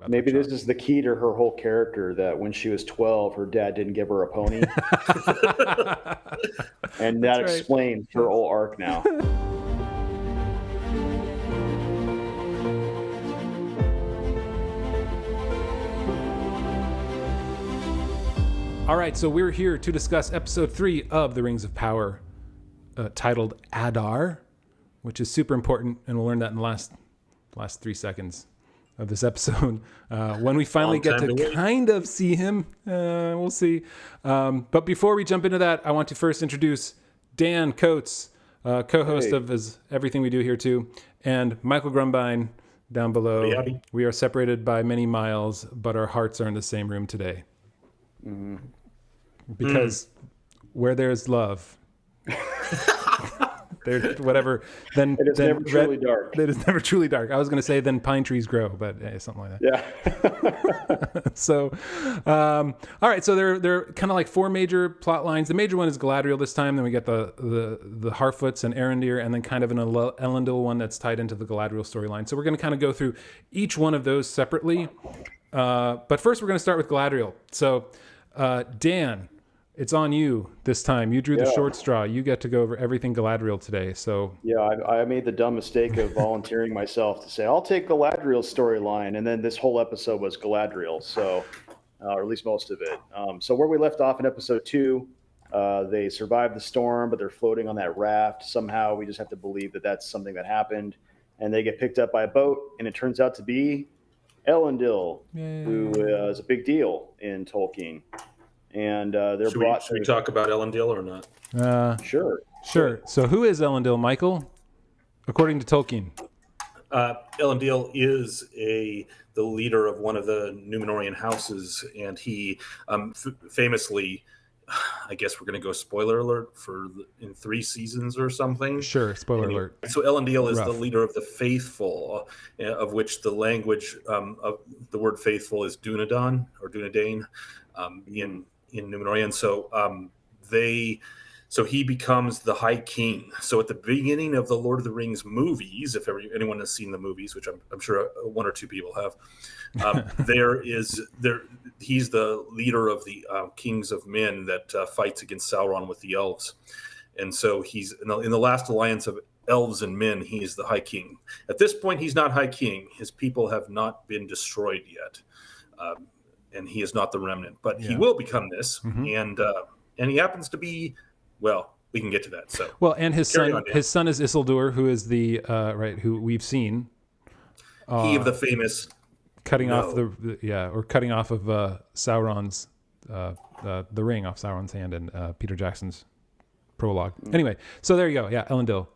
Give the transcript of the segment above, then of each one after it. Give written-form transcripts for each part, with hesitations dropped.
about Maybe their this is the key to her whole character, that when she was 12, her dad didn't give her a pony. And that right. explains her whole arc now. All right, so we're here to discuss episode 3 of The Rings of Power, titled Adar, which is super important, and we'll learn that in the last 3 seconds of this episode. When we finally get to kind of see him, we'll see. But before we jump into that, I want to first introduce Dan Coates, co-host of Everything We Do Here Too, and Michael Grumbine down below. Howdy. We are separated by many miles, but our hearts are in the same room today. Mm-hmm. Because where there's love, there whatever. Then it is never truly dark. It is never truly dark. I was going to say then pine trees grow, but something like that. Yeah. So, all right. So there are kind of like 4 major plot lines. The major one is Galadriel this time. Then we get the Harfoots and Arondir, and then kind of an Elendil one that's tied into the Galadriel storyline. So we're going to kind of go through each one of those separately. But first, we're going to start with Galadriel. So, Dan, it's on you this time. You drew the short straw. You get to go over everything Galadriel today. So I made the dumb mistake of volunteering myself to say, I'll take Galadriel's storyline. And then this whole episode was Galadriel. So, or at least most of it. So where we left off in episode 2, they survived the storm, but they're floating on that raft. Somehow we just have to believe that that's something that happened. And they get picked up by a boat. And it turns out to be Elendil, who is a big deal in Tolkien. And they're brought. Should we talk about Elendil or not? Sure. So who is Elendil, Michael? According to Tolkien, Elendil is the leader of one of the Númenorian houses, and he famously, I guess we're going to go spoiler alert in 3 seasons or something. Sure, spoiler alert. So Elendil is the leader of the faithful, of which the language of the word faithful is Dunedain or Dunedain in Númenorian. So he becomes the High King. So at the beginning of the Lord of the Rings movies, if anyone has seen the movies, which I'm sure 1 or 2 people have, he's the leader of the kings of men that fights against Sauron with the elves. And so he's in the last alliance of elves and men, he's the High King. At this point, he's not High King. His people have not been destroyed yet. And he is not the remnant, but he will become this. Mm-hmm. And he happens to be, well, we can get to that. So and his son is Isildur, who is the who we've seen. He of the famous cutting off of Sauron's the ring off Sauron's hand in Peter Jackson's prologue. Anyway, so there you go. Yeah, Elendil.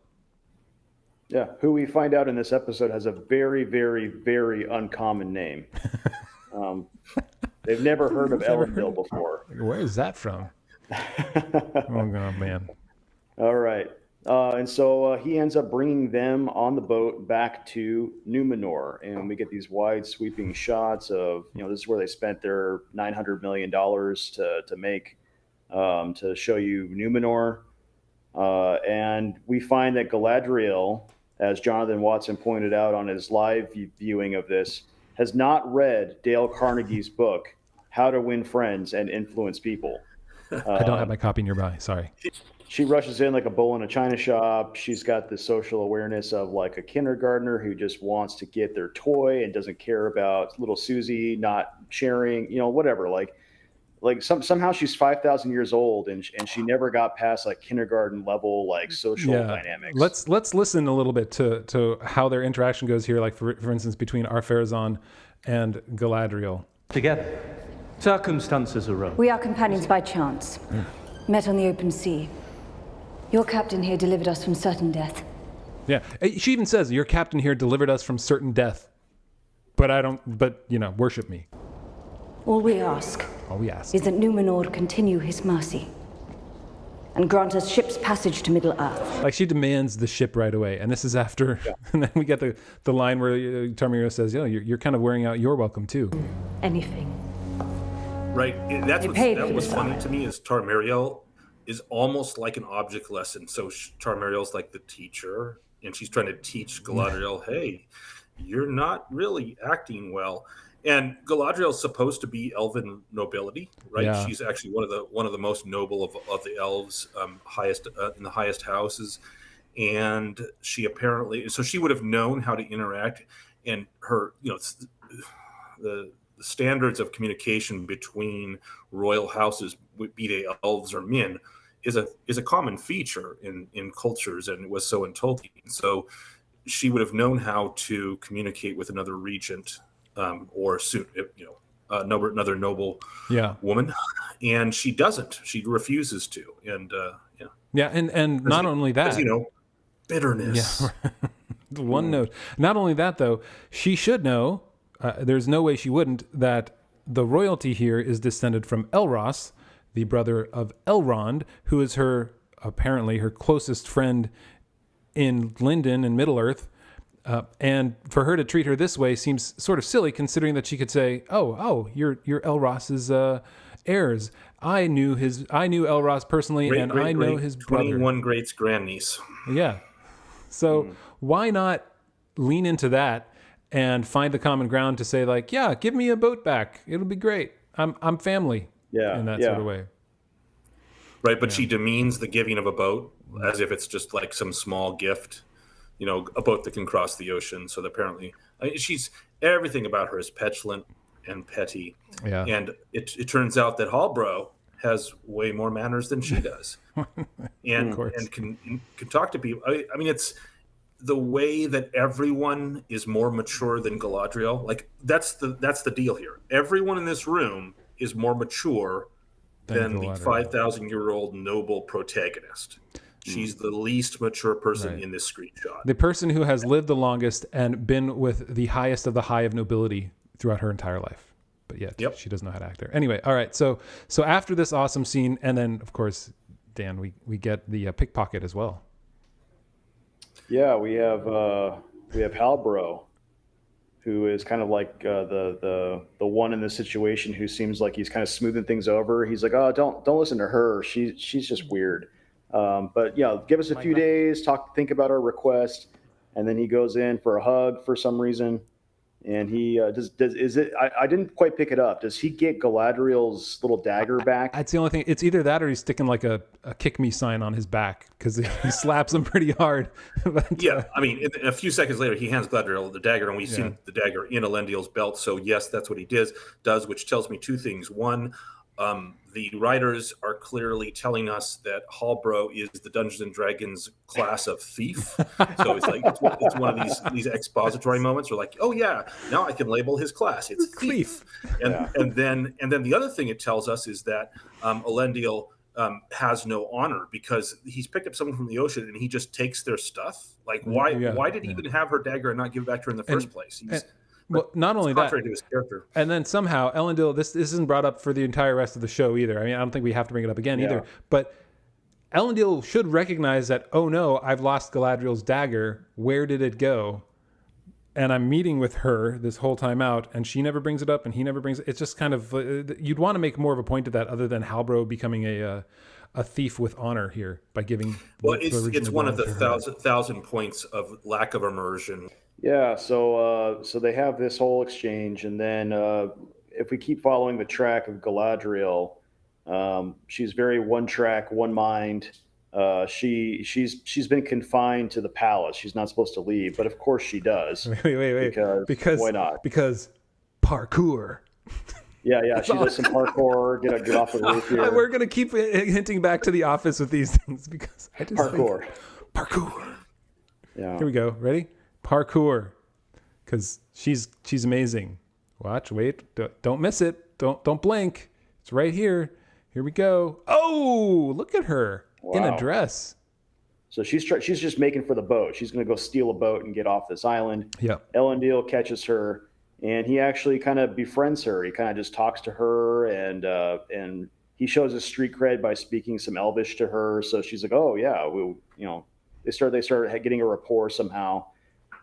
Yeah, who we find out in this episode has a very, very, very uncommon name. They've never heard of Elendil before. Where is that from? Oh, man. All right. And so he ends up bringing them on the boat back to Númenor. And we get these wide sweeping shots of, this is where they spent their $900 million to make, to show you Númenor. And we find that Galadriel, as Jonathan Watson pointed out on his live viewing of this, has not read Dale Carnegie's book, How to Win Friends and Influence People. I don't have my copy nearby. Sorry. She rushes in like a bull in a china shop. She's got the social awareness of like a kindergartner who just wants to get their toy and doesn't care about little Susie not sharing, whatever. Like somehow she's 5,000 years old and she never got past like kindergarten level like social dynamics. Let's listen a little bit to how their interaction goes here. Like for instance, between Ar-Pharazôn and Galadriel. Together, circumstances arose. We are companions by chance, met on the open sea. Your captain here delivered us from certain death. Yeah, she even says your captain here delivered us from certain death, but worship me. All we ask is that Númenor continue his mercy and grant us ship's passage to Middle-earth. Like she demands the ship right away, and this is after. Yeah. And then we get the line where Tarmiro says, you're kind of wearing out your welcome too." Anything. Right. That was funny to me is Tarmiriel is almost like an object lesson. So Tarmiriel's like the teacher, and she's trying to teach Galadriel, hey, you're not really acting well. And Galadriel's supposed to be elven nobility, right? Yeah. She's actually one of the most noble of the elves, highest in the highest houses, and she would have known how to interact, and her, the standards of communication between royal houses, be they elves or men, is a common feature in cultures, and it was so in Tolkien. So she would have known how to communicate with another regent, or another noble woman, and she doesn't. She refuses to, and and not only that, bitterness. Yeah. One note. Not only that, though, she should know. There's no way she wouldn't, that the royalty here is descended from Elros, the brother of Elrond, who is apparently her closest friend in Lindon and Middle-earth. And for her to treat her this way seems sort of silly, considering that she could say, "Oh, you're Elros's heirs. I knew Elros personally, I know his brother." 21 greats grandniece. Yeah. So why not lean into that and find the common ground to say, like, yeah, give me a boat back. It'll be great. I'm family. Yeah. In that sort of way. Right, but she demeans the giving of a boat as if it's just like some small gift. A boat that can cross the ocean. So apparently, she's everything about her is petulant and petty. Yeah. And it turns out that Halbro has way more manners than she does, and can talk to people. I mean, it's the way that everyone is more mature than Galadriel. Like that's the deal here. Everyone in this room is more mature than the 5,000-year-old noble protagonist. She's the least mature person in this screenshot. The person who has lived the longest and been with the highest of the high of nobility throughout her entire life. But yet she doesn't know how to act there. Anyway, all right. So after this awesome scene, and then of course, Dan, we get the pickpocket as well. Yeah, we have Halbro, who is kind of like the one in this situation who seems like he's kind of smoothing things over. He's like, "Oh, don't listen to her. She's just weird." But give us a few days, think about our request, and then he goes in for a hug for some reason, and he I didn't quite pick it up. Does he get Galadriel's little dagger back? That's the only thing. It's either that or he's sticking like a kick me sign on his back because he slaps him pretty hard. But, I mean, a few seconds later, he hands Galadriel the dagger, and we've seen the dagger in Elendil's belt. So yes, that's what he does, which tells me two things. One, the writers are clearly telling us that Halbro is the Dungeons and Dragons class of thief. So it's like it's one of these expository moments where like, oh yeah, now I can label his class. It's thief. And then the other thing it tells us is that Elendil has no honor because he's picked up someone from the ocean and he just takes their stuff. Like why did he even have her dagger and not give it back to her in the first place? Well, not only that, to his character. And then somehow Elendil, this isn't brought up for the entire rest of the show either. I mean, I don't think we have to bring it up again either. But Elendil should recognize that, oh no, I've lost Galadriel's dagger. Where did it go? And I'm meeting with her this whole time out, and she never brings it up, and he never brings it. It's just kind of, you'd want to make more of a point of that other than Halbro becoming a thief with honor here by giving. Well, it's one of the thousand points of lack of immersion. Yeah, so they have this whole exchange, and then if we keep following the track of Galadriel, she's very one track, one mind. She's been confined to the palace. She's not supposed to leave, but of course she does. Wait. Because why not? Because parkour. Yeah. She does some parkour. Get off the roof here. We're gonna keep hinting back to The Office with these things because I just parkour. Yeah. Here we go. Ready? Parkour, because she's amazing. Watch, wait, don't miss it. Don't blink. It's right here. Here we go. Oh, look at her in a dress. So she's just making for the boat. She's going to go steal a boat and get off this island. Yeah. Elendil catches her, and he actually kind of befriends her. He kind of just talks to her, and he shows his street cred by speaking some Elvish to her. So she's like, oh yeah, they start getting a rapport somehow.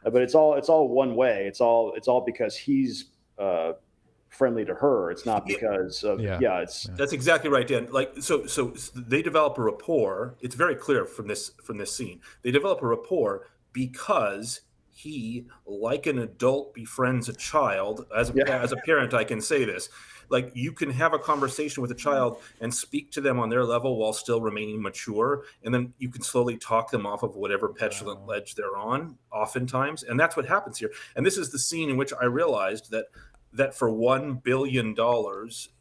But it's all one way. It's all because he's friendly to her. It's not because of That's exactly right, Dan. Like so they develop a rapport. It's very clear from this scene. They develop a rapport because he, like an adult, befriends a child. As a parent, I can say this. Like, you can have a conversation with a child and speak to them on their level while still remaining mature, and then you can slowly talk them off of whatever petulant ledge they're on, oftentimes. And that's what happens here. And this is the scene in which I realized that for $1 billion,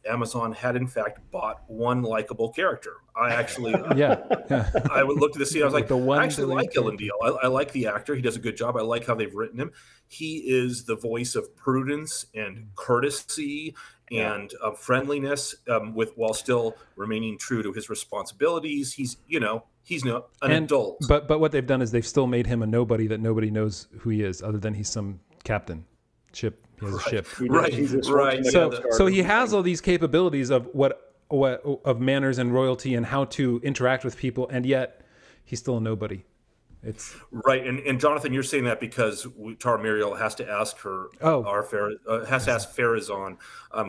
Amazon had in fact bought one likable character. I actually, I would look at the scene. I was like, I actually like Arondir. I like the actor. He does a good job. I like how they've written him. He is the voice of prudence and courtesy and friendliness, while still remaining true to his responsibilities. He's an adult. But what they've done is they've still made him a nobody that nobody knows who he is, other than he's some captain. Ship. He has a ship. Right. So he has all these capabilities of of manners and royalty and how to interact with people, and yet he's still a nobody. It's right. And Jonathan, you're saying that because Taramiriel has to ask her. Has to ask Pharazôn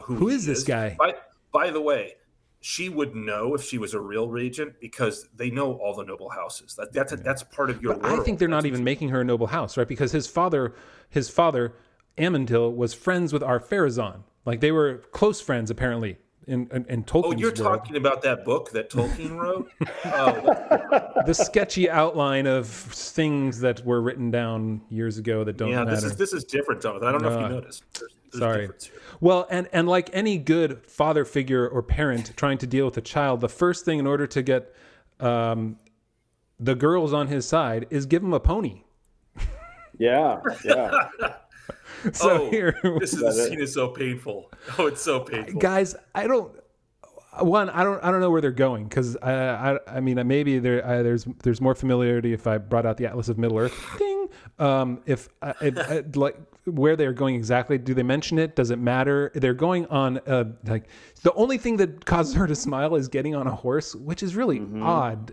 who is this guy. By the way, she would know if she was a real regent because they know all the noble houses. That's part of your world. I think they're not even making her a noble house, right? Because his father, Amundil, was friends with Pharazôn. Like, they were close friends, apparently, in Tolkien's world. Oh, you're talking about that book that Tolkien wrote? The sketchy outline of things that were written down years ago that don't matter. This is different, Jonathan. I don't know if you noticed. There's sorry. Well, and like any good father figure or parent trying to deal with a child, the first thing in order to get the girls on his side is give him a pony. Yeah. So this scene is so painful. Oh, it's so painful, guys. I don't know where they're going, because I mean, maybe there's more familiarity if I brought out the Atlas of Middle Earth. Ding. Like where they're going exactly. Do they mention it? Does it matter? They're going on like the only thing that causes her to smile is getting on a horse, which is really odd.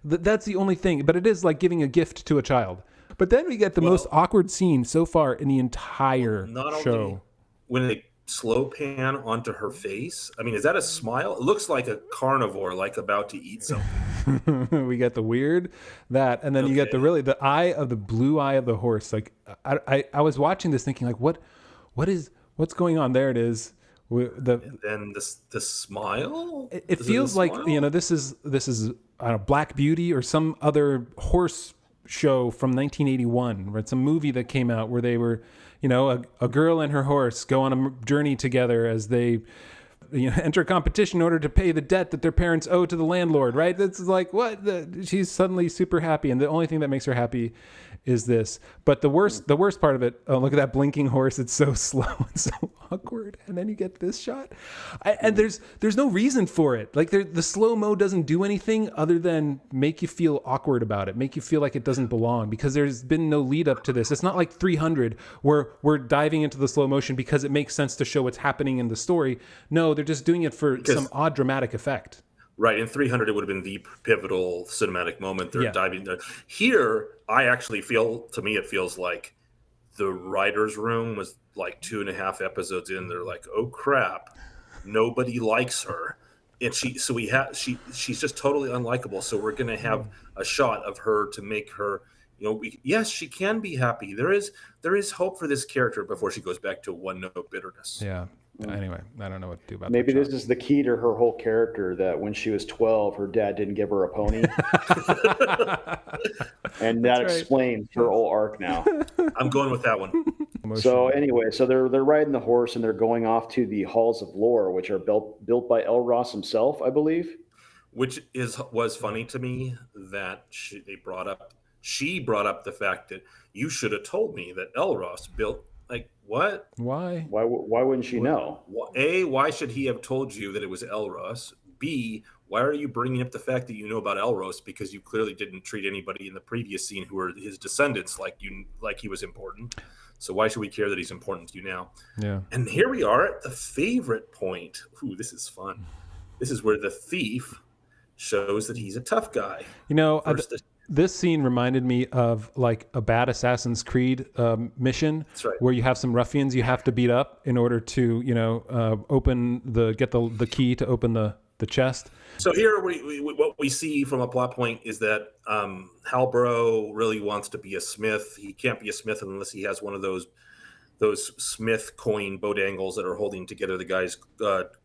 That's the only thing. But it is like giving a gift to a child. But then we get the most awkward scene so far in the entire show. When they slow pan onto her face, I mean, is that a smile? It looks like a carnivore, like about to eat something. We get the weird, and then you get the blue eye of the horse. Like I was watching this thinking, like, what's going on? There it is. And then the smile. It feels like smile? This is I don't know, Black Beauty or some other horse show from 1981, where it's a movie that came out where they were, a girl and her horse go on a journey together as they enter a competition in order to pay the debt that their parents owe to the landlord, right? That's like, what? She's suddenly super happy, and the only thing that makes her happy is this. But the worst part of it, look at that blinking horse. It's so slow and so awkward. And then you get this shot. And there's no reason for it. Like, the slow-mo doesn't do anything other than make you feel awkward about it, make you feel like it doesn't belong, because there's been no lead up to this. It's not like 300 where we're diving into the slow motion because it makes sense to show what's happening in the story. No, they're just doing it for some odd dramatic effect. Right. In 300, it would have been the pivotal cinematic moment. They're diving there. Here, I actually it feels like the writer's room was like 2.5 episodes in. They're like, oh, crap. Nobody likes her. And she's just totally unlikable. So we're going to have a shot of her to make her, yes, she can be happy. There is hope for this character before she goes back to one-note bitterness. Yeah. Anyway, I don't know what to do about Maybe this is the key to her whole character, that when she was 12, her dad didn't give her a pony. And that explains her whole arc now. I'm going with that one. So anyway, they're riding the horse and they're going off to the Halls of Lore, which are built by Elros himself, I believe. Which was funny to me that she brought up the fact that you should have told me that Elros built. Like, what? Why? Why wouldn't she know? A, why should he have told you that it was Elros? B, why are you bringing up the fact that you know about Elros? Because you clearly didn't treat anybody in the previous scene who were his descendants like he was important. So why should we care that he's important to you now? Yeah. And here we are at the favorite point. Ooh, this is fun. This is where the thief shows that he's a tough guy. This scene reminded me of like a bad Assassin's Creed mission. That's right. Where you have some ruffians you have to beat up in order to, get the key to open the the chest. So here, what we see from a plot point is that Halbro really wants to be a smith. He can't be a smith unless he has one of those smith coin boat angles that are holding together the guy's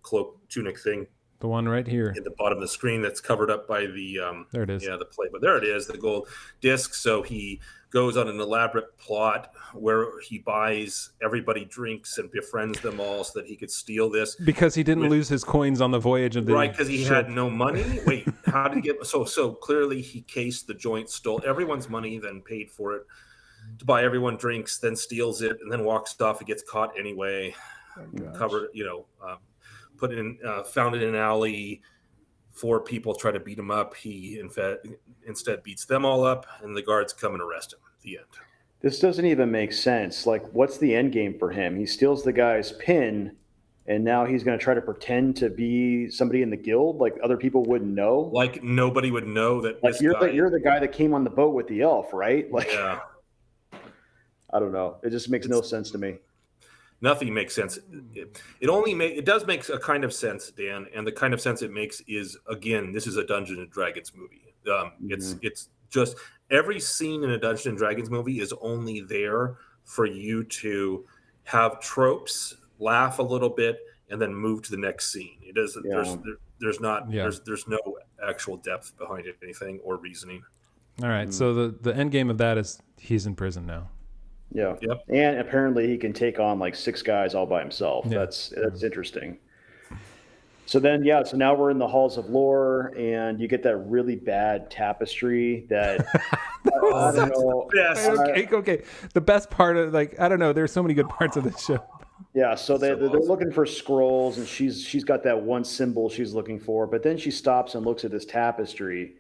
cloak tunic thing. The one right here at the bottom of the screen that's covered up by the there it is. Yeah, the plate. But there it is, the gold disc. So he goes on an elaborate plot where he buys everybody drinks and befriends them all so that he could steal this. Because he didn't lose his coins on the voyage of the right, because he had no money. Wait, how did he get so clearly he cased the joint, stole everyone's money, then paid for it to buy everyone drinks, then steals it, and then walks off. He gets caught anyway. Covered, put in, found it in an alley. 4 people try to beat him up. He instead beats them all up, and the guards come and arrest him. The end. This doesn't even make sense. Like, what's the end game for him? He steals the guy's pin, and now he's going to try to pretend to be somebody in the guild. Like, other people wouldn't know. Like, nobody would know that. Like, you're the guy that came on the boat with the elf, right? Like, yeah. I don't know. It just makes no sense to me. Nothing makes sense. It does make a kind of sense, Dan, and the kind of sense it makes is, again, this is a Dungeons and Dragons movie. It's just every scene in a Dungeons and Dragons movie is only there for you to have tropes, laugh a little bit, and then move to the next scene. It doesn't. Yeah. There's no actual depth behind it, anything or reasoning. All right. So the end game of that is he's in prison now. Yeah. Yep. And apparently he can take on like 6 guys all by himself. Yeah. That's interesting. So then, so now we're in the halls of lore, and you get that really bad tapestry that I don't know. Okay. The best part of, like, I don't know. There's so many good parts of this show. Yeah. So they're looking for scrolls, and she's got that one symbol she's looking for, but then she stops and looks at this tapestry,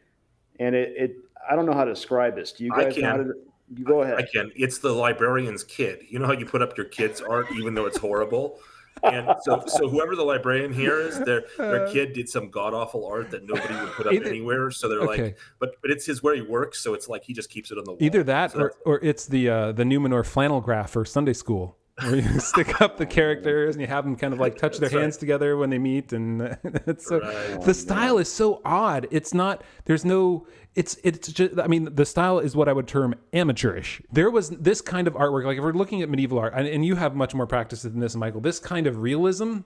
and it I don't know how to describe this. Do you guys know how to? You go ahead. I can. It's the librarian's kid. You know how you put up your kid's art even though it's horrible? And so whoever the librarian here is, their kid did some god-awful art that nobody would put up anywhere. So they're like, but it's his where he works, so it's like he just keeps it on the wall. Either that or it's the Númenor flannel graph for Sunday school, where you stick up the characters and you have them kind of like touch their hands together when they meet, and it's so the style is so odd. It's not. There's no. It's just. I mean, the style is what I would term amateurish. There was this kind of artwork. Like if we're looking at medieval art, and you have much more practice than this, Michael. This kind of realism.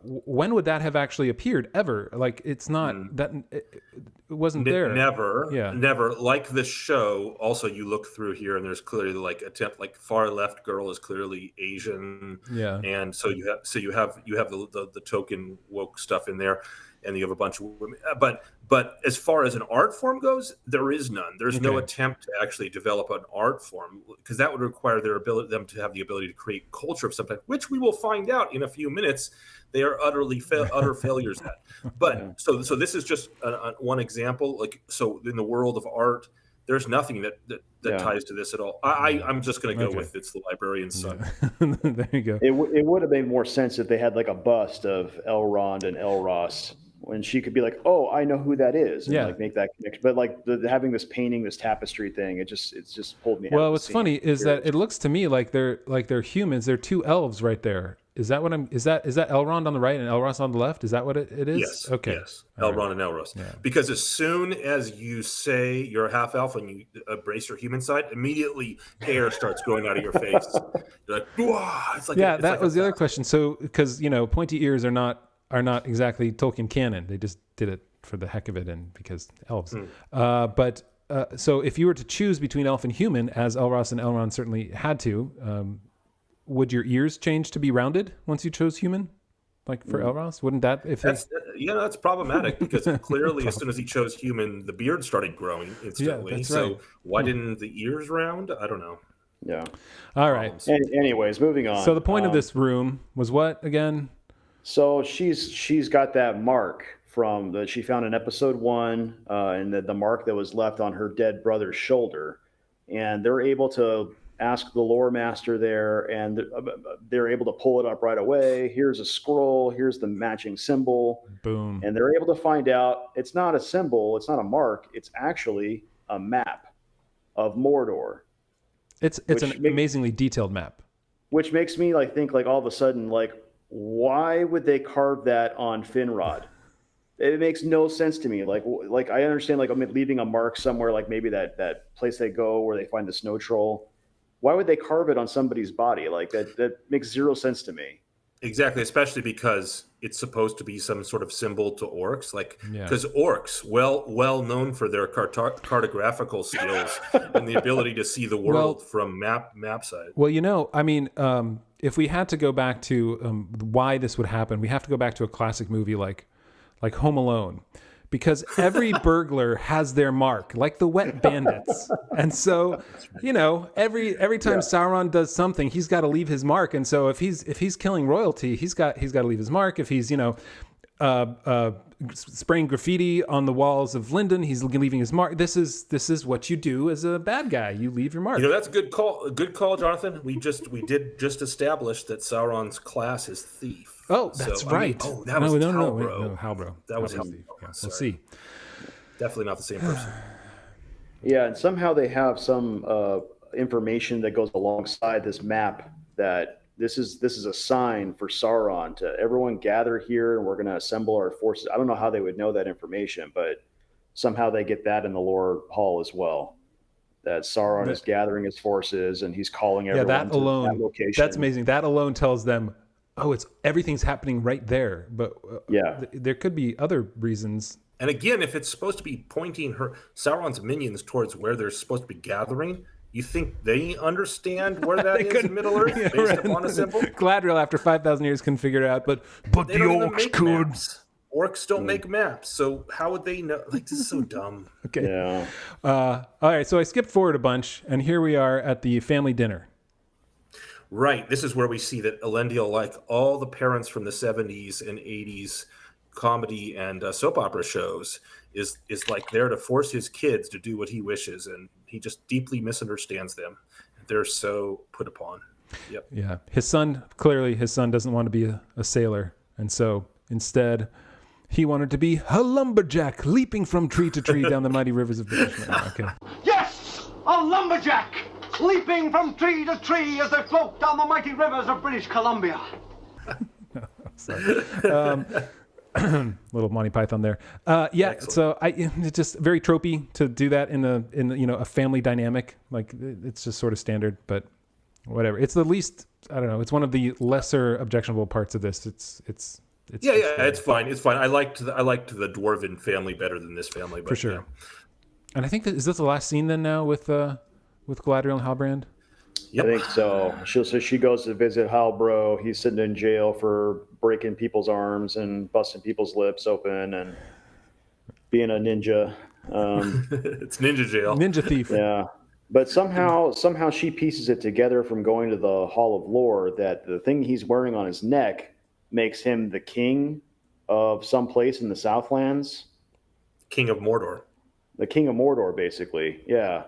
When would that have actually appeared ever? Like it's not that it wasn't there. Never. Like the show. Also, you look through here, and there's clearly like like far left girl is clearly Asian. Yeah, and so you have the token woke stuff in there, and you have a bunch of women. But as far as an art form goes, there is none. There's no attempt to actually develop an art form, because that would require them to have the ability to create culture of some type, which we will find out in a few minutes. They are utter failures at. But so this is just one example. Like, so in the world of art, there's nothing that ties to this at all. I'm just going to go with it's the librarian's son. There you go. It would have made more sense if they had like a bust of Elrond and Elros, when she could be like, "Oh, I know who that is," and like make that connection. But like having this painting, this tapestry thing, it's just pulled me out. Well, what's funny is that it looks to me like they're humans. They're 2 elves right there. Is that what is that Elrond on the right and Elros on the left? Is that what it is? Yes. Okay. Yes. Elrond and Elros. Yeah. Because as soon as you say you're a half elf and you embrace your human side, immediately hair starts growing out of your face. You're like, whoa! It's like that was the other question. So, because pointy ears are not exactly Tolkien canon. They just did it for the heck of it and because elves. But so if you were to choose between elf and human, as Elros and Elrond certainly had to, would your ears change to be rounded once you chose human? Like for Elros, wouldn't that? That's problematic because clearly as soon as he chose human, the beard started growing instantly. Yeah, so why didn't the ears round? I don't know. Yeah. All right. Anyways, moving on. So the point of this room was what again? So she's got that mark from that she found in episode 1, and the mark that was left on her dead brother's shoulder, and they're able to ask the lore master there, and they're able to pull it up right away. Here's a scroll. Here's the matching symbol. Boom. And they're able to find out it's not a symbol. It's not a mark. It's actually a map of Mordor. It's an amazingly detailed map. Which makes me think all of a sudden, why would they carve that on Finrod? It makes no sense to me. Like I understand like I'm leaving a mark somewhere, like maybe that place they go where they find the snow troll. Why would they carve it on somebody's body? Like that makes zero sense to me. Exactly, especially because it's supposed to be some sort of symbol to orcs, like because orcs, well known for their cartographical skills and the ability to see the world from map side. Well, I mean, if we had to go back to why this would happen, we have to go back to a classic movie like Home Alone, because every burglar has their mark, like the Wet Bandits. And so, every time Sauron does something, he's got to leave his mark. And so if he's killing royalty, he's got to leave his mark. If he's, spraying graffiti on the walls of Lindon, he's leaving his mark. This is what you do as a bad guy. You leave your mark. That's a good call. A good call, Jonathan. We did just establish that Sauron's class is thief. Oh, that's right. That was no, Halbro. Halbro. That was Halbro. Halbro. Yeah, we'll see. Definitely not the same person. Yeah, and somehow they have some information that goes alongside this map that this is a sign for Sauron to everyone gather here, and we're going to assemble our forces. I don't know how they would know that information, but somehow they get that in the lore hall as well. That Sauron is gathering his forces and he's calling everyone that alone, to that location. That's amazing. That alone tells them, everything's happening right there. But there could be other reasons. And again, if it's supposed to be pointing Sauron's minions towards where they're supposed to be gathering, you think they understand where that is in Middle Earth based upon a symbol? Galadriel, after 5,000 years, couldn't figure it out, but the orcs could. Maps. Orcs don't make maps, so how would they know? Like, this is so dumb. Okay. Yeah. All right, so I skipped forward a bunch, and here we are at the family dinner. Right. This is where we see that Elendil, like all the parents from the 70s and 80s comedy and soap opera shows, is like there to force his kids to do what he wishes, and he just deeply misunderstands them. They're so put upon. Yep. Yeah. His son doesn't want to be a sailor, and so instead he wanted to be a lumberjack leaping from tree to tree down the mighty rivers of British land. Okay. Yes, a lumberjack leaping from tree to tree as they float down the mighty rivers of British Columbia. Little Monty Python there. Excellent. So it's just very tropey to do that in a family dynamic. Like it's just sort of standard, but whatever. It's the least, I don't know. It's one of the lesser objectionable parts of this. It's fine. It's fine. I liked the dwarven family better than this family, but, for sure. Yeah. And I think is this the last scene then now with Galadriel and Halbrand? Yep. I think so. She goes to visit Halbro. He's sitting in jail for breaking people's arms and busting people's lips open and being a ninja. It's ninja jail. Ninja thief. Yeah. But somehow she pieces it together from going to the Hall of Lore that the thing he's wearing on his neck makes him the king of some place in the Southlands. King of Mordor. The king of Mordor, basically. Yeah.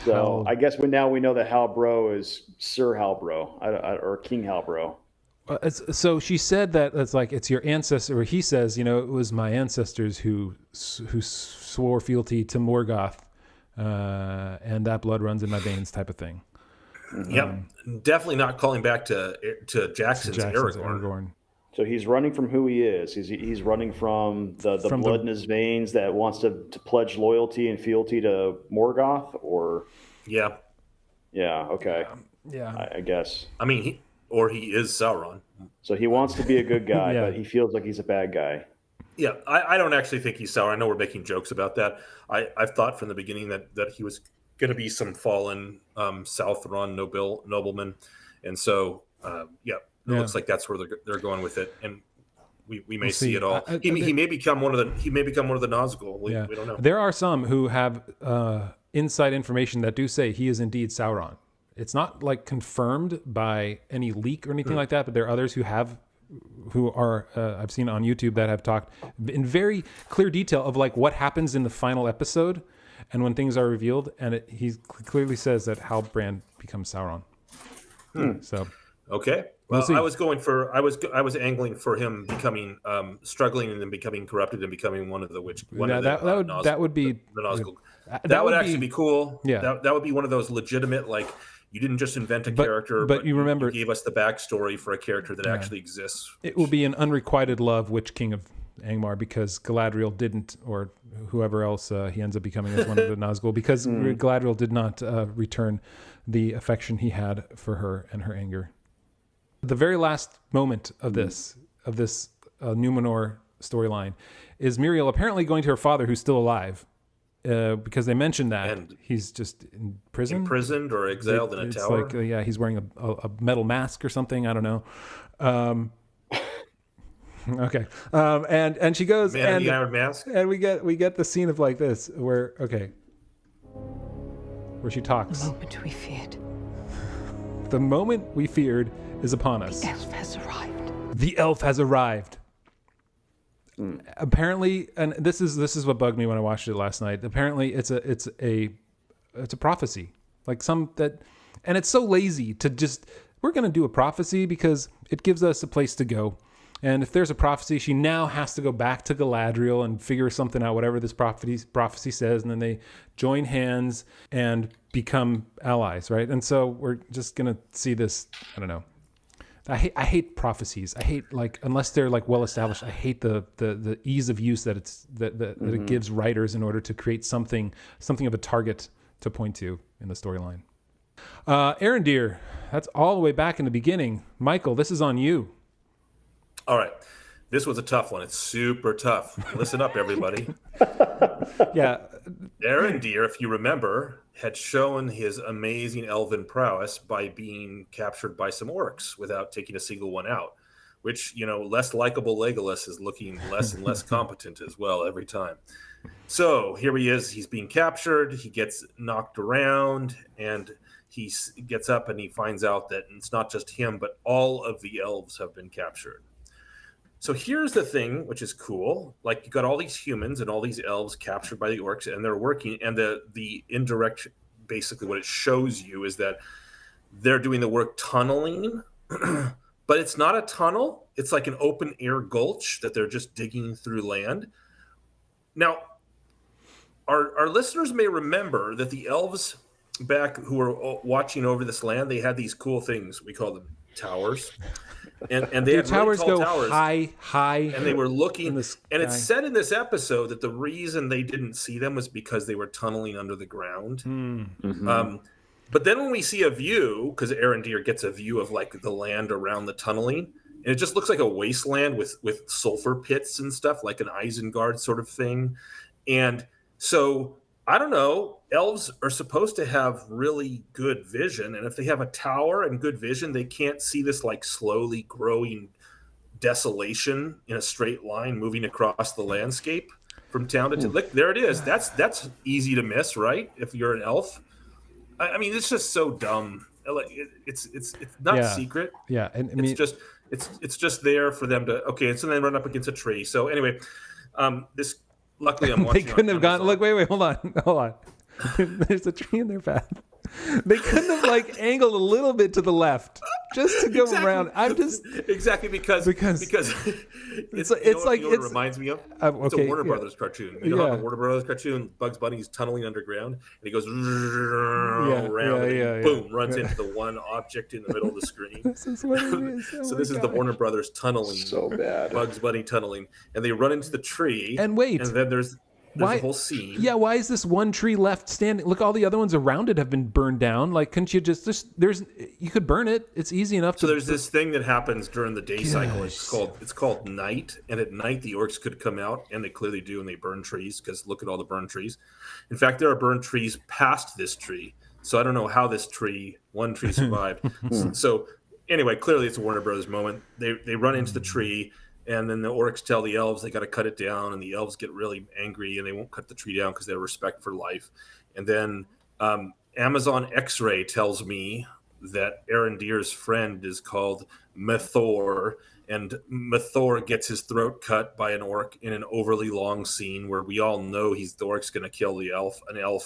So I guess we know that Halbro is Sir Halbro or King Halbro. So she said that it's your ancestor, or he says, it was my ancestors who swore fealty to Morgoth, and that blood runs in my veins, type of thing. Yep, definitely not calling back to Jackson's Aragorn. So he's running from who he is. He's running from the blood in his veins that wants to pledge loyalty and fealty to Morgoth, or yeah, okay, yeah, I guess. I mean, he is Sauron. So he wants to be a good guy, but he feels like he's a bad guy. Yeah, I don't actually think he's Sauron. I know we're making jokes about that. I've thought from the beginning that he was going to be some fallen Southron nobleman, and so It looks like that's where they're going with it, and we may see it all. He may become one of the Nazgul. We don't know. There are some who have inside information that do say he is indeed Sauron. It's not like confirmed by any leak or anything like that, but there are others who are I've seen on YouTube that have talked in very clear detail of like what happens in the final episode and when things are revealed, and he clearly says that Halbrand becomes Sauron. So okay. Well, I was angling for him becoming struggling and then becoming corrupted and becoming one of the witch. That would be the Nazgul. That would actually be cool. Yeah, that would be one of those legitimate, like, you didn't just invent a character, but you remember you gave us the backstory for a character that actually exists. It will be an unrequited love. Which king of Angmar because Galadriel didn't, or whoever else he ends up becoming as one of the Nazgul, because Galadriel did not return the affection he had for her and her anger. The very last moment of this Númenor storyline is Muriel apparently going to her father, who's still alive, because they mentioned that and he's just in prison, imprisoned or exiled in a tower. It's like he's wearing a metal mask or something. I don't know. Okay. And she goes Man in the Iron Mask, and we get the scene of like this where she talks. The moment we feared. The moment we feared is upon us. The elf has arrived. The elf has arrived. Apparently, and this is what bugged me when I watched it last night. Apparently, it's a prophecy, like and it's so lazy to just, we're going to do a prophecy because it gives us a place to go. And if there's a prophecy, she now has to go back to Galadriel and figure something out, whatever this prophecy says, and then they join hands and become allies, right? And so we're just gonna see this. I don't know. I hate prophecies. I hate, like, unless they're like well established. I hate the ease of use that it gives writers in order to create something of a target to point to in the storyline. Arondir, that's all the way back in the beginning. Michael, this is on you. All right. This was a tough one. It's super tough. Listen up, everybody. Yeah. Arondir, if you remember, had shown his amazing elven prowess by being captured by some orcs without taking a single one out, which, less likable Legolas is looking less and less competent as well every time. So here he is. He's being captured. He gets knocked around, and he gets up and he finds out that it's not just him, but all of the elves have been captured. So here's the thing, which is cool. Like, you got all these humans and all these elves captured by the orcs, and they're working. And the indirect, basically what it shows you is that they're doing the work tunneling, but it's not a tunnel. It's like an open air gulch that they're just digging through land. Now, our listeners may remember that the elves back who were watching over this land, they had these cool things. We call them towers. And they had towers really tall go towers, high, and they were looking. And it's said in this episode that the reason they didn't see them was because they were tunneling under the ground. Mm-hmm. But then when we see a view, because Arondir gets a view of like the land around the tunneling, and it just looks like a wasteland with sulfur pits and stuff, like an Isengard sort of thing. And so, I don't know, elves are supposed to have really good vision. And if they have a tower and good vision, they can't see this like slowly growing desolation in a straight line moving across the landscape from town to town. Look, there it is. That's easy to miss, right? If you're an elf. I mean, it's just so dumb. It's not secret. Yeah. And I mean, it's just there for them to, okay. And so then run up against a tree. So anyway, luckily I'm watching. They couldn't have gone. Look, wait, hold on. There's a tree in their path. They couldn't have like angled a little bit to the left just to go around. I'm just because it's like it reminds me of. It's a Warner Brothers cartoon. You know how the Warner Brothers cartoon, Bugs Bunny's tunneling underground, and he goes around and boom, runs into the one object in the middle of the screen. This is what it is. So this is the Warner Brothers tunneling. So bad. Bugs Bunny tunneling, and they run into the tree. And wait, and then there's a whole scene. Yeah, why is this one tree left standing? Look, all the other ones around it have been burned down. Like, couldn't you you could burn it. It's easy enough. So there's this thing that happens during the day cycle. It's called night. And at night, the orcs could come out, and they clearly do, and they burn trees, because look at all the burned trees. In fact, there are burned trees past this tree. So I don't know how one tree survived. So anyway, clearly it's a Warner Brothers moment. They run into the tree, and then the orcs tell the elves they got to cut it down, and the elves get really angry, and they won't cut the tree down because they have respect for life. And then Amazon X-Ray tells me that Arondir's friend is called Methor, and Methor gets his throat cut by an orc in an overly long scene where we all know the orc's going to kill an elf,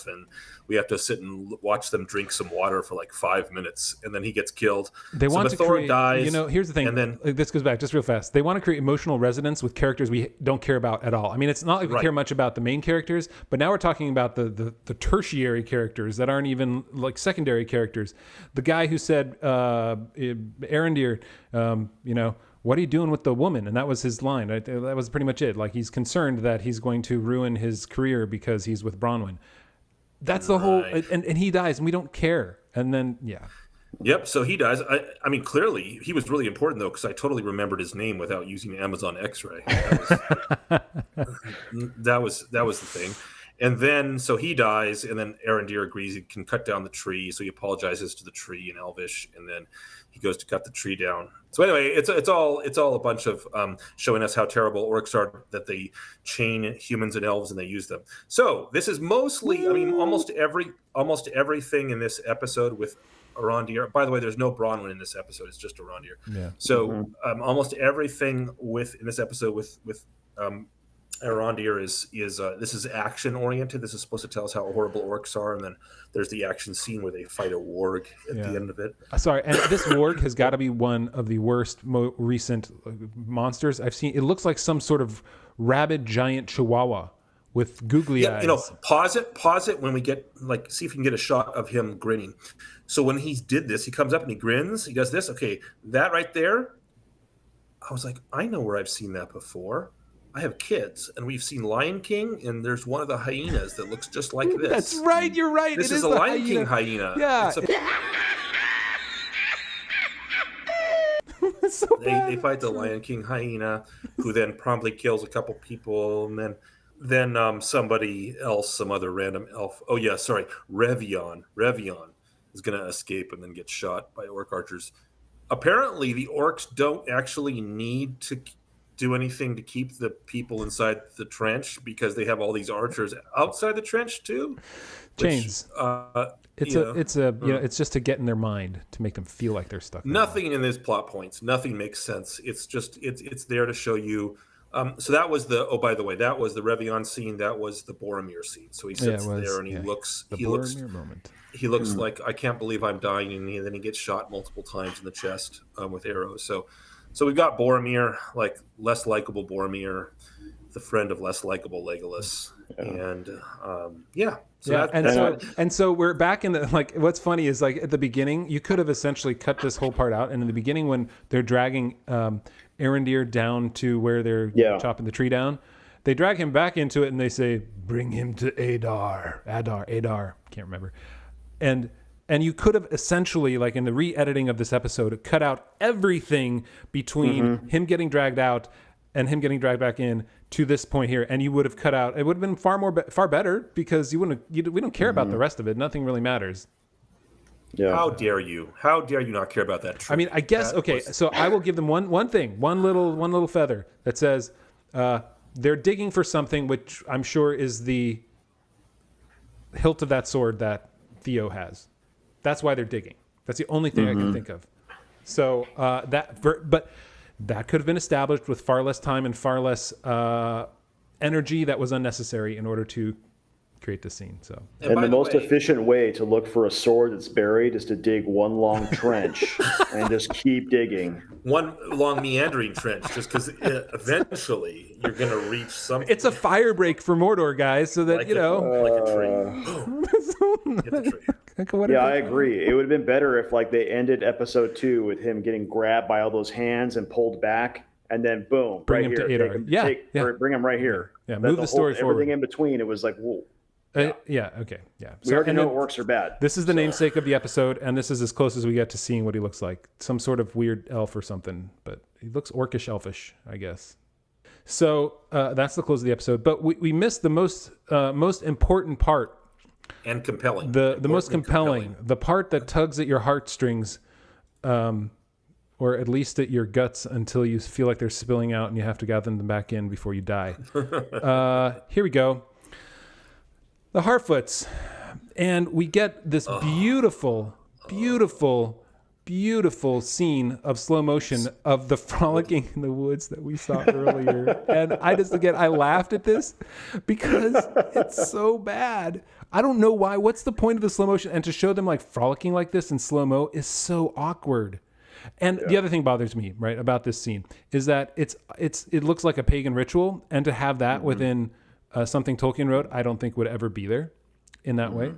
and we have to sit and watch them drink some water for like 5 minutes, and then he gets killed. They want Methor to create, dies. Here's the thing, and then this goes back just real fast. They want to create emotional resonance with characters we don't care about at all. I mean, it's not like we care much about the main characters, but now we're talking about the tertiary characters that aren't even like secondary characters. The guy who said Arondir what are you doing with the woman? And that was his line. Right? That was pretty much it. Like, he's concerned that he's going to ruin his career because he's with Bronwyn. That's the whole, and he dies and we don't care. And then, yeah. Yep. So he dies. I mean, clearly he was really important though, because I totally remembered his name without using Amazon X-ray. That was the thing. And then, so he dies, and then Arondir agrees he can cut down the tree. So he apologizes to the tree in Elvish, and then he goes to cut the tree down. So anyway, it's all a bunch of showing us how terrible orcs are, that they chain humans and elves and they use them. So this is mostly, I mean, almost everything in this episode with Arondir. By the way, there's no Bronwyn in this episode; it's just Arondir. Yeah. So almost everything in this episode with Arondir is this is action oriented. This is supposed to tell us how horrible orcs are, and then there's the action scene where they fight a warg at the end of it. Sorry, and this warg has got to be one of the worst recent monsters I've seen. It looks like some sort of rabid giant chihuahua with googly eyes. Pause it when we get, like, see if you can get a shot of him grinning. So when he did this, he comes up and he grins. He does this. Okay, that right there. I was like, I know where I've seen that before. I have kids, and we've seen Lion King, and there's one of the hyenas that looks just like this. That's right. You're right. This is a Lion King hyena. Yeah. So they fight the Lion King hyena, who then promptly kills a couple people, and then somebody else, some other random elf. Oh yeah, sorry, Revion is going to escape and then get shot by orc archers. Apparently, the orcs don't actually need to do anything to keep the people inside the trench, because they have all these archers outside the trench too. Chains. It's just to get in their mind, to make them feel like they're stuck. Nothing in these plot points. Nothing makes sense. It's just it's there to show you. So that was by the way, that was the Revion scene. That was the Boromir scene. So he sits there and he looks. The Boromir moment. He looks like, I can't believe I'm dying, and then he gets shot multiple times in the chest with arrows. So we've got Boromir, like less likable Boromir, the friend of less likable Legolas, and so we're back in the, like, what's funny is, like, at the beginning, you could have essentially cut this whole part out, and in the beginning when they're dragging Arondir down to where they're chopping the tree down, they drag him back into it and they say, "Bring him to Adar," can't remember, and you could have essentially, like in the re-editing of this episode, cut out everything between him getting dragged out and him getting dragged back in to this point here, and you would have cut out. It would have been far better, because we don't care about the rest of it. Nothing really matters. Yeah. How dare you? How dare you not care about that tree? I mean, I guess so I will give them one little feather that says they're digging for something, which I'm sure is the hilt of that sword that Theo has. That's why they're digging. That's the only thing I can think of. So but that could have been established with far less time and far less energy that was unnecessary in order to create this scene. So, and the most efficient way to look for a sword that's buried is to dig one long trench and just keep digging. One long meandering trench, just because eventually you're going to reach something. It's a fire break for Mordor, guys, so that, like a tree. Boom. Hit the tree. Yeah, I agree. It would have been better if, like, they ended episode 2 with him getting grabbed by all those hands and pulled back, and then boom, bring him to Adar. Bring him right here. Yeah, move the story forward. Everything in between, it was like, whoa. Okay, yeah. We already know orcs are bad. This is the namesake of the episode, and this is as close as we get to seeing what he looks like. Some sort of weird elf or something, but he looks orcish, elfish, I guess. So that's the close of the episode. But we missed the most important part. And compelling. The most compelling. The part that tugs at your heartstrings, or at least at your guts, until you feel like they're spilling out and you have to gather them back in before you die. Here we go. The Harfoots. And we get this beautiful scene of slow motion of the frolicking in the woods that we saw earlier. And I laughed at this because it's so bad. I don't know why. What's the point of the slow motion? And to show them, like, frolicking like this in slow-mo is so awkward. And the other thing bothers me, right, about this scene is that it looks like a pagan ritual, and to have that within something Tolkien wrote, I don't think would ever be there in that way.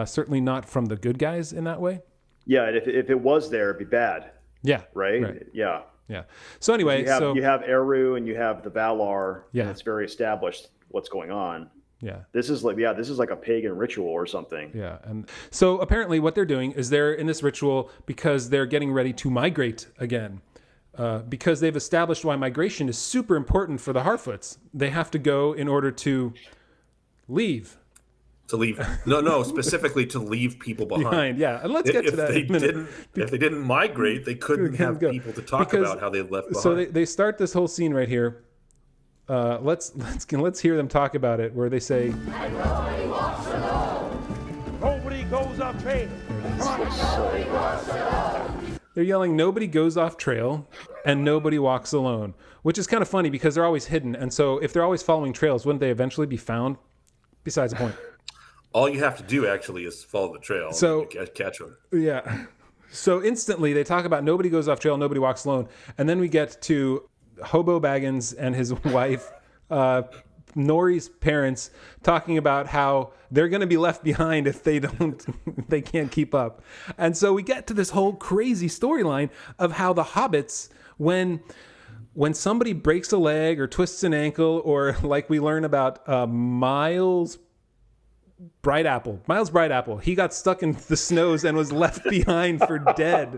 Certainly not from the good guys in that way. Yeah, if it was there, it'd be bad. Yeah. Right? Yeah. Yeah. So anyway, you have Eru and you have the Valar. Yeah. And it's very established what's going on. Yeah. This is like a pagan ritual or something. Yeah. And so apparently what they're doing is they're in this ritual because they're getting ready to migrate again. Because they've established why migration is super important for the Harfoots. They have to go in order to leave. To leave, no, specifically to leave people behind. Yeah, and let's get to that in a minute. If they didn't migrate, they couldn't have people to talk about how they left behind. So they start this whole scene right here. Let's hear them talk about it, where they say, Nobody goes off trail. they're yelling, "Nobody goes off trail, and nobody walks alone," which is kind of funny because they're always hidden. And so if they're always following trails, wouldn't they eventually be found? Besides the point. All you have to do actually is follow the trail. So catch them. Yeah. So instantly they talk about nobody goes off trail, nobody walks alone. And then we get to Hobo Baggins and his wife, Nori's parents, talking about how they're going to be left behind if they can't keep up. And so we get to this whole crazy storyline of how the hobbits, when somebody breaks a leg or twists an ankle, or like we learn about Miles Brightapple, he got stuck in the snows and was left behind for dead.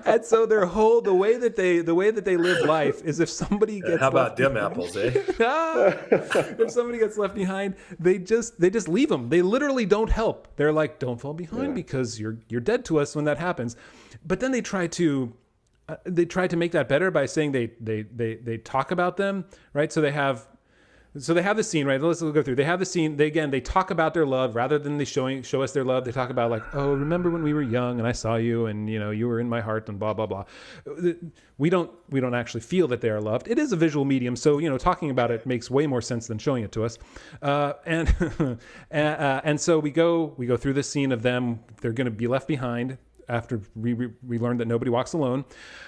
And so the way that they live life is if somebody gets how about them apples, eh? If somebody gets left behind, they just leave them. They literally don't help. They're like, don't fall behind because you're dead to us when that happens. But then they try to make that better by saying they talk about them, right? So they have the scene, right? Let's go through. They have the scene. They talk about their love rather than they show us their love. They talk about like, oh, remember when we were young and I saw you and you were in my heart and blah blah blah. We don't actually feel that they are loved. It is a visual medium, so talking about it makes way more sense than showing it to us. And so we go through this scene of them. They're going to be left behind after we learn that nobody walks alone,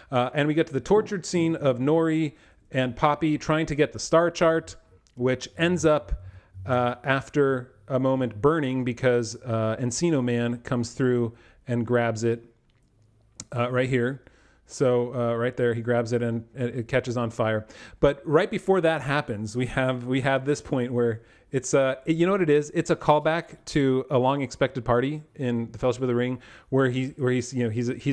and we get to the tortured scene of Nori and Poppy trying to get the star chart, which ends up after a moment burning because Encino Man comes through and grabs it right here. So right there, he grabs it and it catches on fire. But right before that happens, we have this point where it's you know what it is? It's a callback to a long expected party in the Fellowship of the Ring, where he's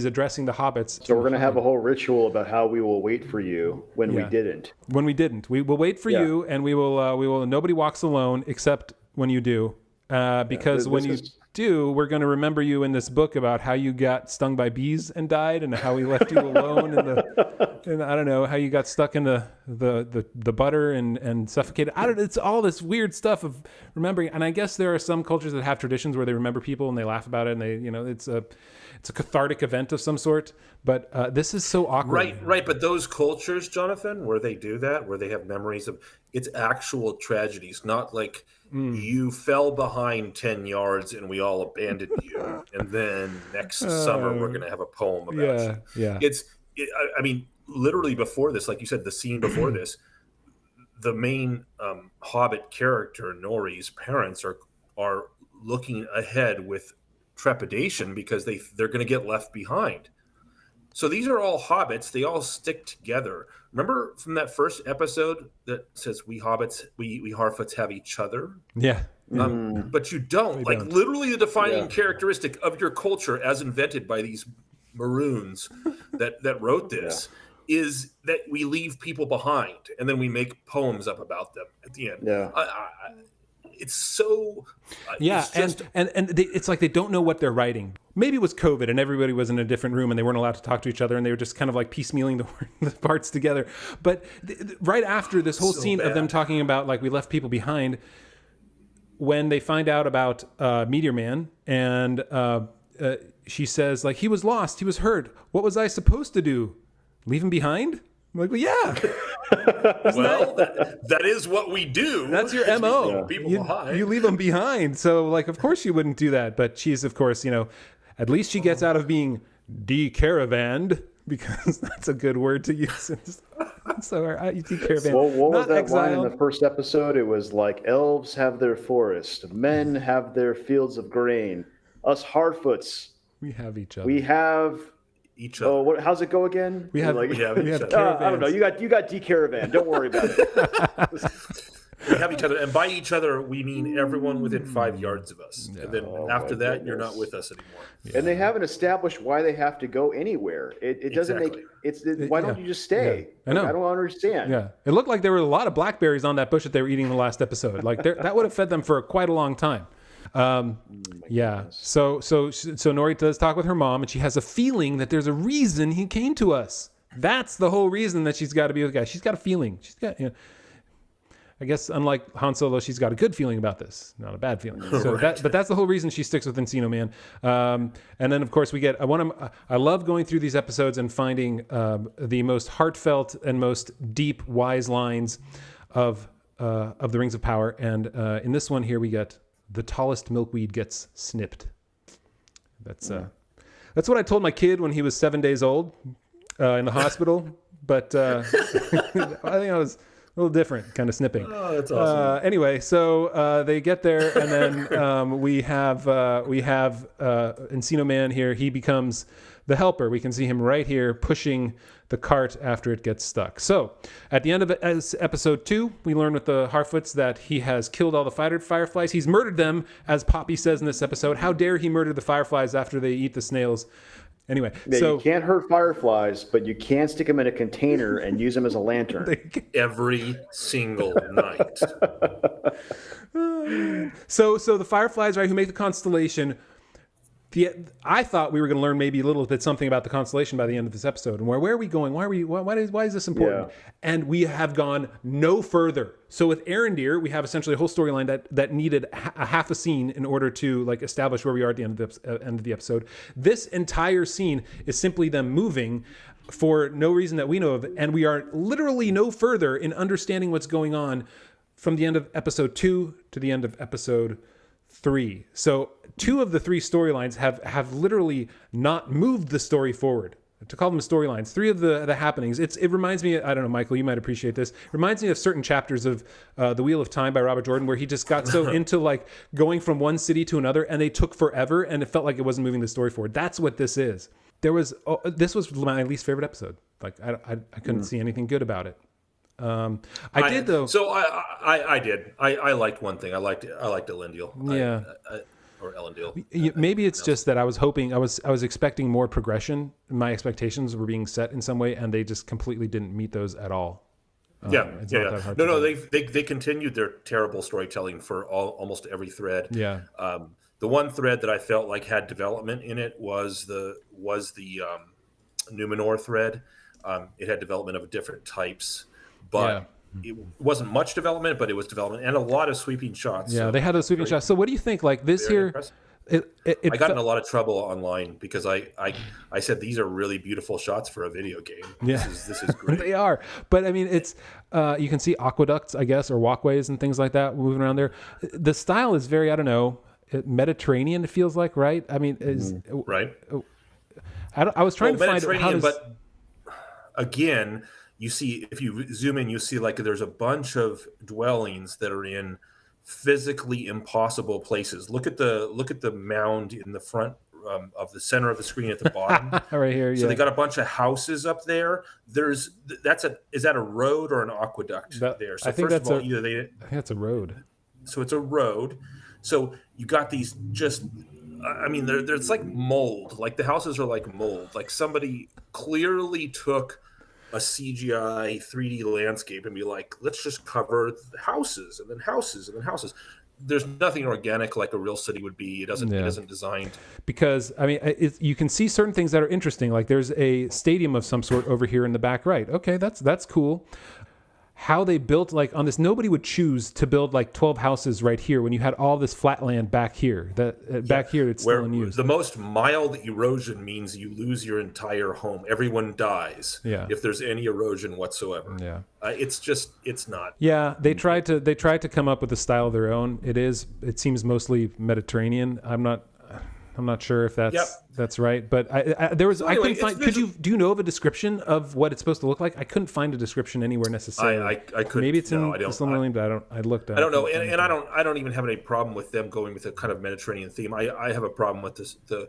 addressing the hobbits. So we're gonna have a whole ritual about how we will wait for you when we didn't. When we didn't, we will wait for you, and we will. Nobody walks alone except when you do, because when you do, we're going to remember you in this book about how you got stung by bees and died, and how we left you alone, and I don't know how you got stuck in the butter and suffocated. It's all this weird stuff of remembering. And I guess there are some cultures that have traditions where they remember people and they laugh about it, and they it's a cathartic event of some sort. But this is so awkward. Right. But those cultures, Jonathan, where they do that, where they have memories of, it's actual tragedies, not like you fell behind 10 yards and we all abandoned you, and then next summer we're going to have a poem about you. Yeah. I mean, literally before this, like you said, the scene before this, the main Hobbit character, Nori's parents, are looking ahead with trepidation because they're going to get left behind. So these are all hobbits. They all stick together. Remember from that first episode that says we hobbits, we Harfoots have each other? Yeah. But you don't. Literally the defining characteristic of your culture as invented by these maroons that wrote this is that we leave people behind and then we make poems up about them at the end. Yeah. It's so it's just, and it's like they don't know what they're writing. Maybe it was COVID and everybody was in a different room and they weren't allowed to talk to each other and they were just kind of like piecemealing the parts together. But right after this whole scene of them talking about like we left people behind, when they find out about Meteor Man and she says like he was lost, he was hurt. What was I supposed to do? Leave him behind? I'm like, well, yeah. Well, that is what we do. That's your MO. People behind. You leave them behind. So, like, of course you wouldn't do that. But she's, of course, at least she gets out of being de-caravanned, because that's a good word to use. So, de-caravanned. What was that exiled. line in the first episode? It was like, elves have their forest, men have their fields of grain. Us Harfoots, we have each other. We have each other. Oh, how's it go again? We have caravans. I don't know. You got D-Caravan. Don't worry about it. We have each other, and by each other we mean everyone within 5 yards of us. And then after that, you're not with us anymore. And they haven't established why they have to go anywhere. It doesn't make why don't you just stay? I know. I don't understand. Yeah, it looked like there were a lot of blackberries on that bush that they were eating in the last episode. Like that would have fed them for quite a long time. Goodness. So Nori does talk with her mom, and she has a feeling that there's a reason he came to us. That's the whole reason that she's got to be with the guy. She's got a feeling. She's got, I guess unlike Han Solo, she's got a good feeling about this, not a bad feeling. So Right. but that's the whole reason she sticks with Encino Man. And then of course we get. I love going through these episodes and finding the most heartfelt and most deep, wise lines of the Rings of Power. And in this one here, we get the tallest milkweed gets snipped. That's what I told my kid when he was 7 days old in the hospital. But I think I was a little different kind of snipping. Oh, that's awesome. Anyway, so they get there, and then we have Encino Man here. He becomes the helper. We can see him right here pushing the cart after it gets stuck. So at the end of episode 2, we learn with the Harfoots that he has killed all the fireflies. He's murdered them, as Poppy says in this episode. How dare he murder the fireflies after they eat the snails? Anyway, so you can't hurt fireflies, but you can stick them in a container and use them as a lantern. Every single night. So the fireflies, right, who make the constellation. I thought we were going to learn maybe a little bit something about the constellation by the end of this episode. And where are we going? Why is this important? Yeah. And we have gone no further. So with Arondir, we have essentially a whole storyline that needed a half a scene in order to establish where we are at the end of the episode. This entire scene is simply them moving for no reason that we know of, and we are literally no further in understanding what's going on from the end of episode 2 to the end of episode 3. So 2 of the 3 storylines have literally not moved the story forward. To call them storylines, 3 of the happenings. It reminds me, I don't know, Michael, you might appreciate this. It reminds me of certain chapters of The Wheel of Time by Robert Jordan, where he just got so into going from one city to another, and they took forever, and it felt like it wasn't moving the story forward. That's what this is. This was my least favorite episode. I couldn't see anything good about it. I did though. So I did. I liked one thing. I liked Elendil. Yeah. Or Elendil. Maybe it's just that I was hoping, I was expecting more progression. My expectations were being set in some way, and they just completely didn't meet those at all. Yeah. No, they continued their terrible storytelling for almost every thread. Yeah. The one thread that I felt like had development in it was the Númenor thread. It had development of different types, but it wasn't much development, but it was development and a lot of sweeping shots. Yeah, so they had those sweeping shots. So what do you think? This here, I got in a lot of trouble online because I said these are really beautiful shots for a video game. Yeah. This is great. They are, but I mean, it's you can see aqueducts, I guess, or walkways and things like that moving around there. The style is very, I don't know, Mediterranean. It feels like, right? I mean, right. I was trying to find how does. But again, you see, if you zoom in, you see there's a bunch of dwellings that are in physically impossible places. Look at the mound in the front of the center of the screen at the bottom. Right here. So they got a bunch of houses up there. Is that a road or an aqueduct there? So I think first that's of all, I think that's a road. So it's a road. So you got these just. I mean, there's like mold. The houses are like mold. Somebody clearly took a CGI 3D landscape and be like, let's just cover the houses and then houses and then houses. There's nothing organic like a real city would be. It isn't designed. Because, I mean, you can see certain things that are interesting. There's a stadium of some sort over here in the back right. Okay, that's cool. How they built on this, nobody would choose to build 12 houses right here when you had all this flat land back here. Back here it's still in use. The most mild erosion means you lose your entire home. Everyone dies if there's any erosion whatsoever. Yeah, it's not. Yeah, they tried to come up with a style of their own. It seems mostly Mediterranean. I'm not sure if that's right, but I couldn't find. Do you know of a description of what it's supposed to look like? I couldn't find a description anywhere necessarily. I couldn't. Maybe it's in the Silmarillion, but I looked at. I don't know, and I don't even have any problem with them going with a kind of Mediterranean theme. I have a problem with the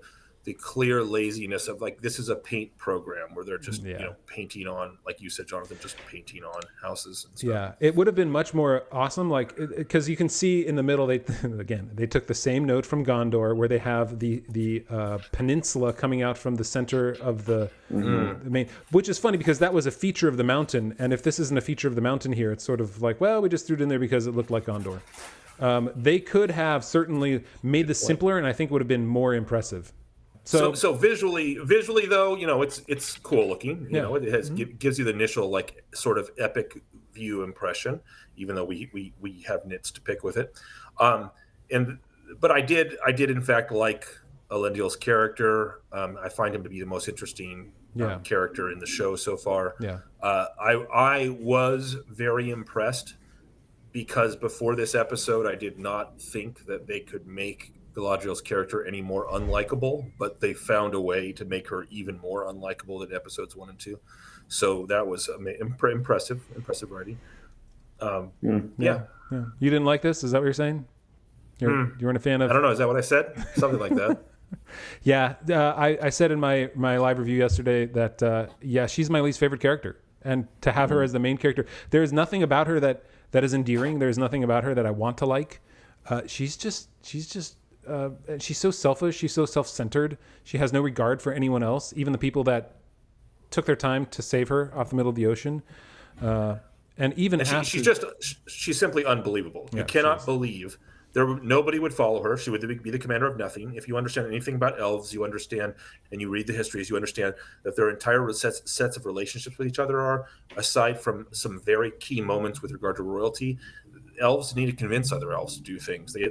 clear laziness of like, this is a paint program where they're just painting on, like you said, Jonathan, just painting on houses and stuff. Yeah, it would have been much more awesome, like, because you can see in the middle, they took the same note from Gondor where they have the peninsula coming out from the center of the main, which is funny because that was a feature of the mountain, and if this isn't a feature of the mountain here, it's sort of like, well, we just threw it in there because it looked like Gondor. They could have certainly made this simpler, and I think would have been more impressive. So visually though, it's cool looking. You know, it has gives you the initial like sort of epic view impression, even though we have nits to pick with it. But I did in fact like Elendil's character. I find him to be the most interesting character in the show so far. Yeah. I was very impressed because before this episode, I did not think that they could make Galadriel's character any more unlikable, but they found a way to make her even more unlikable than episodes 1 and 2. So that was impressive writing. Yeah. You didn't like this? Is that what you're saying? You weren't a fan of? I don't know. Is that what I said? Something like that. Yeah. I said in my live review yesterday that, she's my least favorite character. And to have her as the main character, there is nothing about her that is endearing. There's nothing about her that I want to like. She's so selfish. She's so self-centered. She has no regard for anyone else, even the people that took their time to save her off the middle of the ocean. She's simply unbelievable. You cannot believe nobody would follow her. She would be the commander of nothing. If you understand anything about elves, you understand, and you read the histories, you understand that their entire sets of relationships with each other are, aside from some very key moments with regard to royalty, elves need to convince other elves to do things. They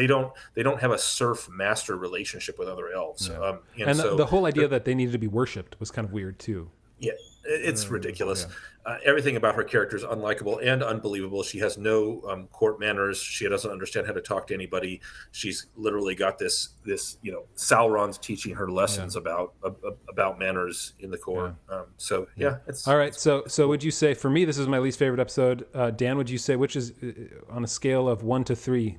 don't have a serf master relationship with other elves. The whole idea that they needed to be worshipped was kind of weird too. Yeah, it's ridiculous. Everything about her character is unlikable and unbelievable. She has no court manners. She doesn't understand how to talk to anybody. She's literally got this Sauron's teaching her lessons about manners in the court. It's all right. So would you say, for me, this is my least favorite episode? Dan, would you say which is on a scale of 1 to 3?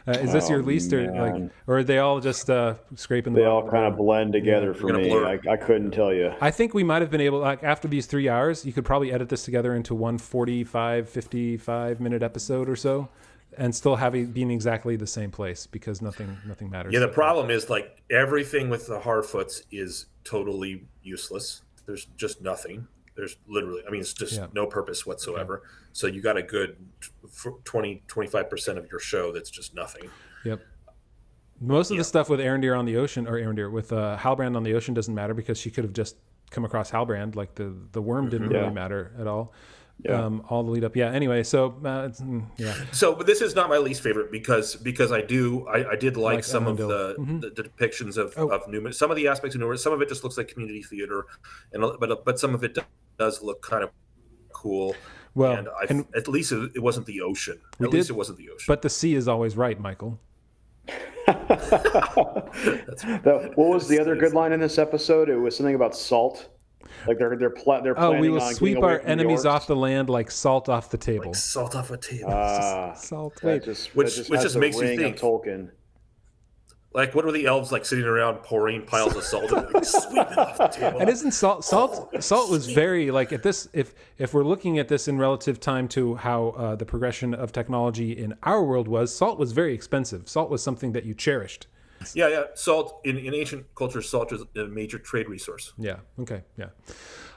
Is this your least, or are they all just scraping the bottom? They all kind of blend together for me. I couldn't tell you. I think we might have been able, like, after these 3 hours, you could probably edit this together into one 45, 55-minute episode or so, and still have it being exactly the same place because nothing matters. Yeah, the problem is like everything with the Harfoots is totally useless. There's just nothing. There's literally, it's just no purpose whatsoever. Okay. So you got a good 20-25% of your show that's just nothing. Yep. Most of the stuff with Arondir on the ocean, or Arondir with Halbrand on the ocean, doesn't matter because she could have just come across Halbrand. Like the worm didn't really matter at all. Yeah. All the lead up. Yeah. Anyway, so So, but this is not my least favorite because I did like some of the depictions of Númenor. Some of the aspects of Númenor. Some of it just looks like community theater, but some of it does look kind of cool. Well, and at least it wasn't the ocean. At least it wasn't the ocean. But the sea is always right, Michael. What was the other good line in this episode? It was something about salt. Like they're planning we will on sweep our enemies off the land like salt off the table. Like salt off a table. Salt. Which just makes you think. Tolkien. Like, what are the elves like sitting around pouring piles of salt and like, sweeping off the table? And isn't salt was very, like, at this, if we're looking at this in relative time to how the progression of technology in our world was, salt was very expensive. Salt was something that you cherished. Yeah. Salt in ancient cultures, salt is a major trade resource. Yeah. Okay. Yeah.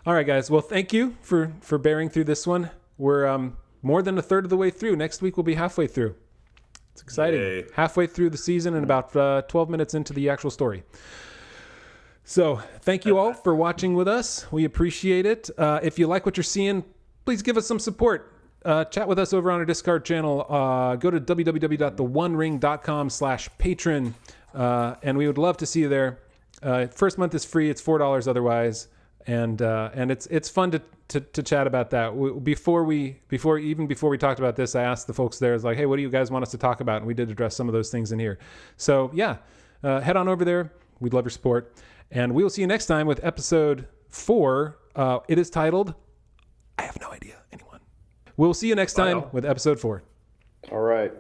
All right, guys. Well, thank you for bearing through this one. We're more than a third of the way through. Next week we'll be halfway through. It's exciting. Yay. Halfway through the season and about 12 minutes into the actual story. So thank you all for watching with us. We appreciate it. If you like what you're seeing, please give us some support. Chat with us over on our Discord channel. Go to www.theonering.com/patron. And we would love to see you there. First month is free. It's $4 otherwise. And it's fun to chat about that. Before we talked about this, I asked the folks there, like, hey, what do you guys want us to talk about? And we did address some of those things in here. So head on over there. We'd love your support. And we will see you next time with episode 4. It is titled, I have no idea. Anyone? We'll see you next time with episode 4. All right.